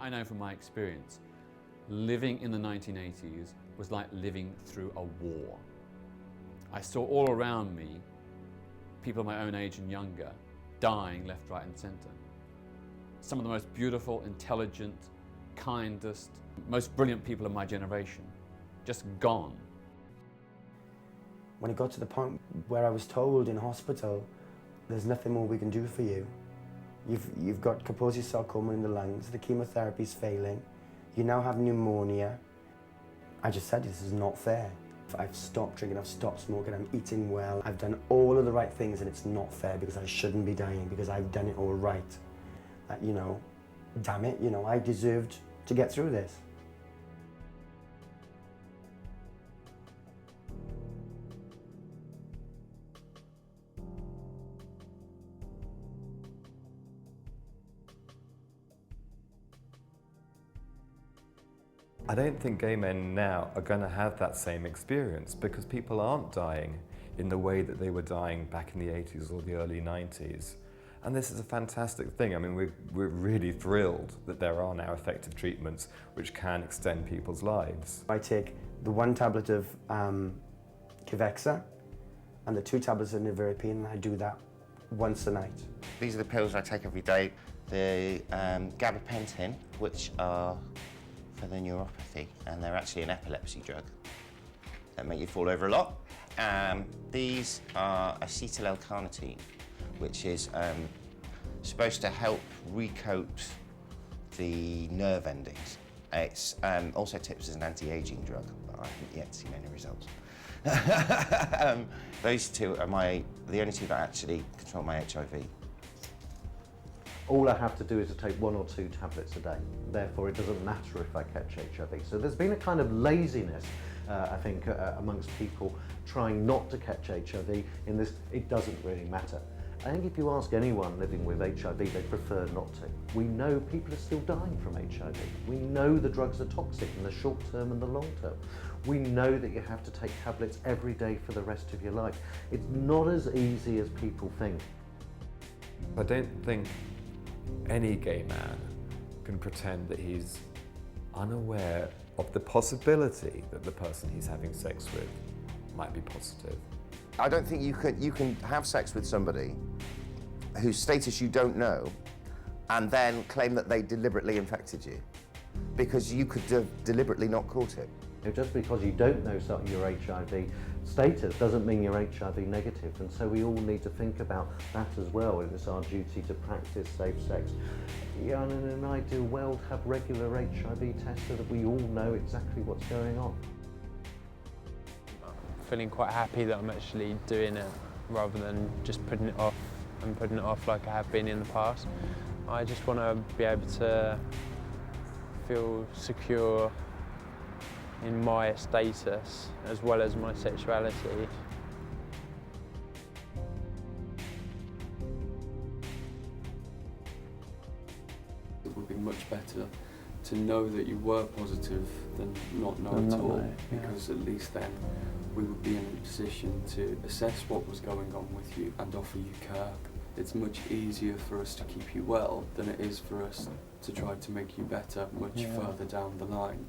I know from my experience, living in the 1980s was like living through a war. I saw all around me people my own age and younger dying left, right and centre. Some of the most beautiful, intelligent, kindest, most brilliant people of my generation, just gone. When it got to the point where I was told in hospital, there's nothing more we can do for you. You've got Kaposi's sarcoma in the lungs, the chemotherapy's failing, you now have pneumonia. I just said, this is not fair. I've stopped drinking, I've stopped smoking, I'm eating well, I've done all of the right things, and it's not fair because I shouldn't be dying, because I've done it all right. You know, damn it, you know, I deserved to get through this. I don't think gay men now are going to have that same experience, because people aren't dying in the way that they were dying back in the 80s or the early 90s. And this is a fantastic thing. I mean, we're really thrilled that there are now effective treatments which can extend people's lives. I take the 1 tablet of Kivexa and the 2 tablets of Nevirapine, and I do that once a night. These are the pills I take every day. The gabapentin, which are for the neuropathy, and they're actually an epilepsy drug that make you fall over a lot. These are acetyl L-carnitine, which is supposed to help recoat the nerve endings. It's also tipped as an anti-aging drug, but I haven't yet seen any results. Those 2 are the only 2 that actually control my HIV. All I have to do is to take 1 or 2 tablets a day. Therefore, it doesn't matter if I catch HIV. So there's been a kind of laziness, I think, amongst people trying not to catch HIV in this, it doesn't really matter. I think if you ask anyone living with HIV, they prefer not to. We know people are still dying from HIV. We know the drugs are toxic in the short term and the long term. We know that you have to take tablets every day for the rest of your life. It's not as easy as people think. I don't think any gay man can pretend that he's unaware of the possibility that the person he's having sex with might be positive. I don't think you can have sex with somebody whose status you don't know and then claim that they deliberately infected you, because you could have deliberately not caught it. Just because you don't know your HIV status doesn't mean you're HIV negative, and so we all need to think about that as well, and it's our duty to practice safe sex. Yeah, and in an ideal world, have regular HIV tests so that we all know exactly what's going on. Feeling quite happy that I'm actually doing it rather than just putting it off like I have been in the past. I just want to be able to feel secure in my status as well as my sexuality. It would be much better to know that you were positive than not know at all, because at least then we would be in a position to assess what was going on with you and offer you care. It's much easier for us to keep you well than it is for us to try to make you better much further down the line.